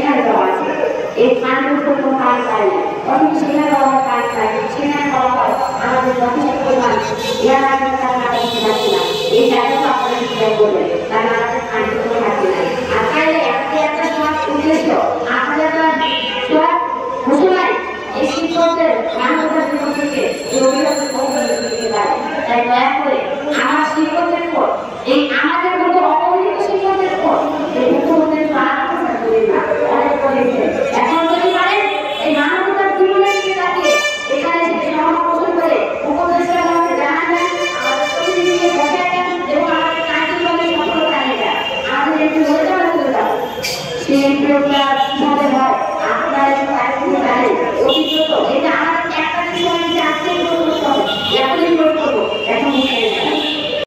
সেখানে দেওয়া আছে। এই ফান্ডের উপর কোনো কাজ পাই না, অথচ সেখানে দেওয়ার কাজ পাই, সেখানে দেওয়া হয় আমাদের যথেষ্ট পরিমাণ এয়ার আইনের কারণে আমরা দিতে পারছি না। এই জায়গাটা আপনারা ক্লিয়ার করবেন, কারণ আমাদের ফান্ডের কোনো থাকছে না। আর তাইলে একটা সমাজ উদ্দেশ্য আপনাদের সব ঘোষণায় এই শিক্ষকদের মানবতার জীবন থেকে এই অভিভাবক দিতে পারে। তাই দয়া করে আমার শিক্ষকদের উপর, এই আমাদের মতো অবহেলিত শিক্ষকদের উপর এই মুখ্যমন্ত্রীর আত্মসাৎ করেন না, অনেক করেছেন। এখন যদি পারেন এই মানবতার জীবনের দিকে তাকিয়ে এখানে সমালোচনা করে উপদেষ্টা আমাদের জানাবেন, আমাদের প্রতিনিধিকে বসাবেন এবং আমাদের কার্যক্রমের সফলতা নিয়ে আমাদের একটু বলে যাওয়া চলে যাবো। সেই প্রকার কিভাবে হয় আপনারা একটু জানেন।